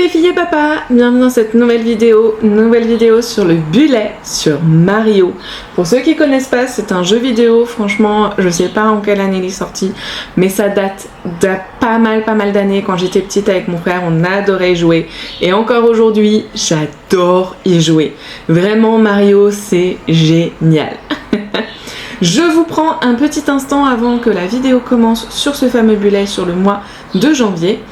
les filles et papa, bienvenue dans cette nouvelle vidéo sur le bullet sur Mario. Pour ceux qui connaissent pas, c'est un jeu vidéo, franchement je sais pas en quelle année il est sorti, mais ça date de pas mal d'années. Quand j'étais petite avec mon frère, on adorait y jouer et encore aujourd'hui j'adore y jouer. Vraiment Mario c'est génial. Je vous prends un petit instant avant que la vidéo commence sur ce fameux bullet sur le mois de janvier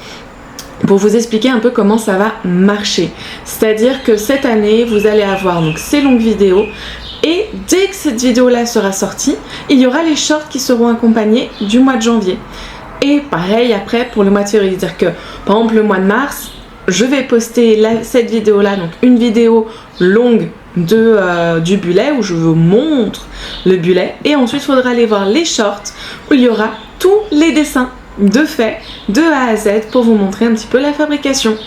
pour vous expliquer un peu comment ça va marcher. C'est-à-dire que cette année, vous allez avoir donc ces longues vidéos et dès que cette vidéo-là sera sortie, il y aura les shorts qui seront accompagnés du mois de janvier. Et pareil après pour le mois de février, c'est-à-dire que par exemple le mois de mars, je vais poster cette vidéo-là, donc une vidéo longue du bullet où je vous montre le bullet et ensuite il faudra aller voir les shorts où il y aura tous les dessins de fait de A à Z pour vous montrer un petit peu la fabrication.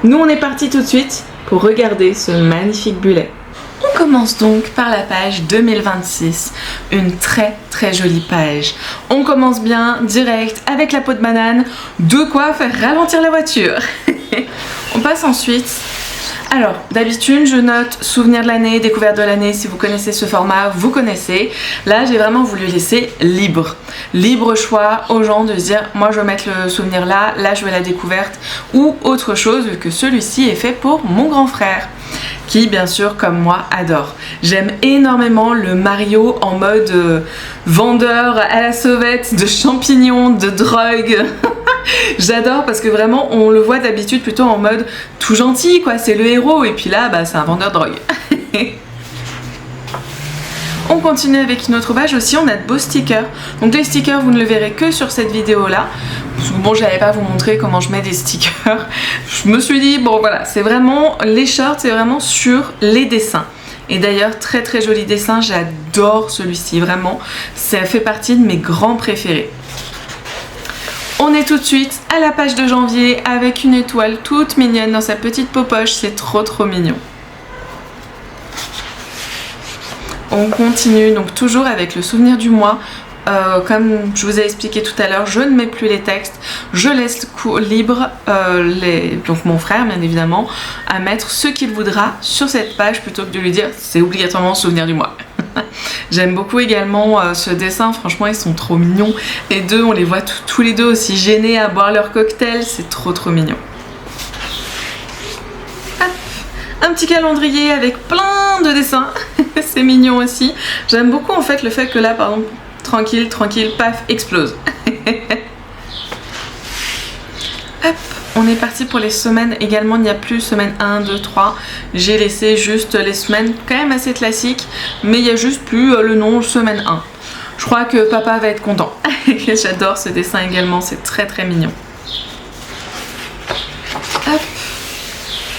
Nous on est parti tout de suite pour regarder ce magnifique bullet. On commence donc par la page 2026, une très jolie page. On commence bien direct avec la peau de banane, de quoi faire ralentir la voiture. On passe ensuite. Alors, d'habitude, je note souvenir de l'année, découverte de l'année. Si vous connaissez ce format, vous connaissez. Là, j'ai vraiment voulu laisser libre choix aux gens de se dire, moi, je veux mettre le souvenir là, là, je veux la découverte ou autre chose, vu que celui-ci est fait pour mon grand frère, qui, bien sûr, comme moi, adore. J'aime énormément le Mario en mode vendeur à la sauvette de champignons, de drogue. J'adore parce que vraiment on le voit d'habitude plutôt en mode tout gentil quoi, c'est le héros et puis là bah, c'est un vendeur de drogue. On continue avec une autre page aussi, on a de beaux stickers. Donc les stickers vous ne le verrez que sur cette vidéo là. Bon j'allais pas vous montrer comment je mets des stickers. Je me suis dit bon voilà c'est vraiment les shorts, c'est vraiment sur les dessins. Et d'ailleurs très joli dessin, j'adore celui-ci vraiment, ça fait partie de mes grands préférés. On est tout de suite à la page de janvier avec une étoile toute mignonne dans sa petite poche, c'est trop mignon. On continue donc toujours avec le souvenir du mois. Comme je vous ai expliqué tout à l'heure, je ne mets plus les textes, je laisse libre donc mon frère bien évidemment à mettre ce qu'il voudra sur cette page plutôt que de lui dire c'est obligatoirement souvenir du mois. J'aime beaucoup également ce dessin, franchement ils sont trop mignons. Les deux, on les voit tous les deux aussi gênés à boire leur cocktail, c'est trop mignon. Hop, un petit calendrier avec plein de dessins, c'est mignon aussi. J'aime beaucoup en fait le fait que là par exemple, tranquille, paf, explose. Hop, on est parti pour les semaines également, il n'y a plus semaine 1, 2, 3. J'ai laissé juste les semaines quand même assez classiques, mais il n'y a juste plus le nom semaine 1. Je crois que papa va être content. J'adore ce dessin également, c'est très mignon. Hop,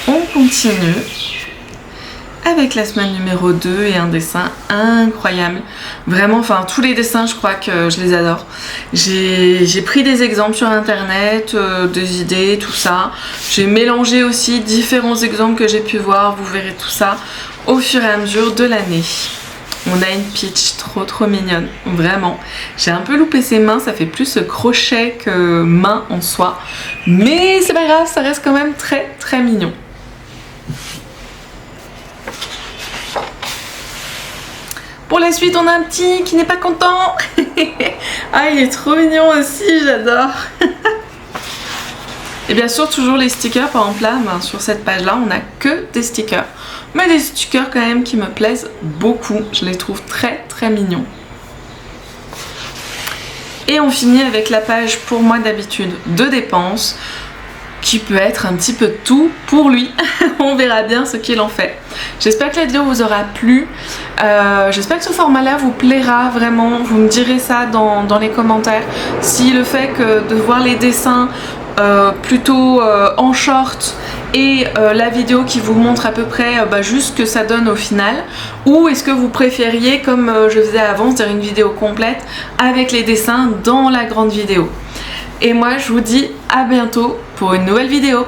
on continue avec la semaine numéro 2 et un dessin incroyable. Vraiment, enfin tous les dessins je crois que je les adore. J'ai pris des exemples sur internet, des idées, tout ça. J'ai mélangé aussi différents exemples que j'ai pu voir, vous verrez tout ça au fur et à mesure de l'année. On a une Peach trop mignonne, vraiment. J'ai un peu loupé ses mains, ça fait plus crochet que main en soi. Mais c'est pas grave, ça reste quand même très mignon. Pour la suite, on a un petit qui n'est pas content. Ah, il est trop mignon aussi, j'adore. Et bien sûr, toujours les stickers. Par exemple, là, sur cette page-là, on n'a que des stickers. Mais des stickers quand même qui me plaisent beaucoup. Je les trouve très mignons. Et on finit avec la page, pour moi d'habitude, de dépenses, qui peut être un petit peu de tout pour lui. On verra bien ce qu'il en fait. J'espère que la vidéo vous aura plu. J'espère que ce format là vous plaira vraiment. Vous me direz ça dans les commentaires. Si le fait que de voir les dessins plutôt en short et la vidéo qui vous montre à peu près juste ce que ça donne au final, ou est-ce que vous préfériez comme je faisais avant, c'est-à-dire une vidéo complète avec les dessins dans la grande vidéo. Et moi je vous dis à bientôt pour une nouvelle vidéo.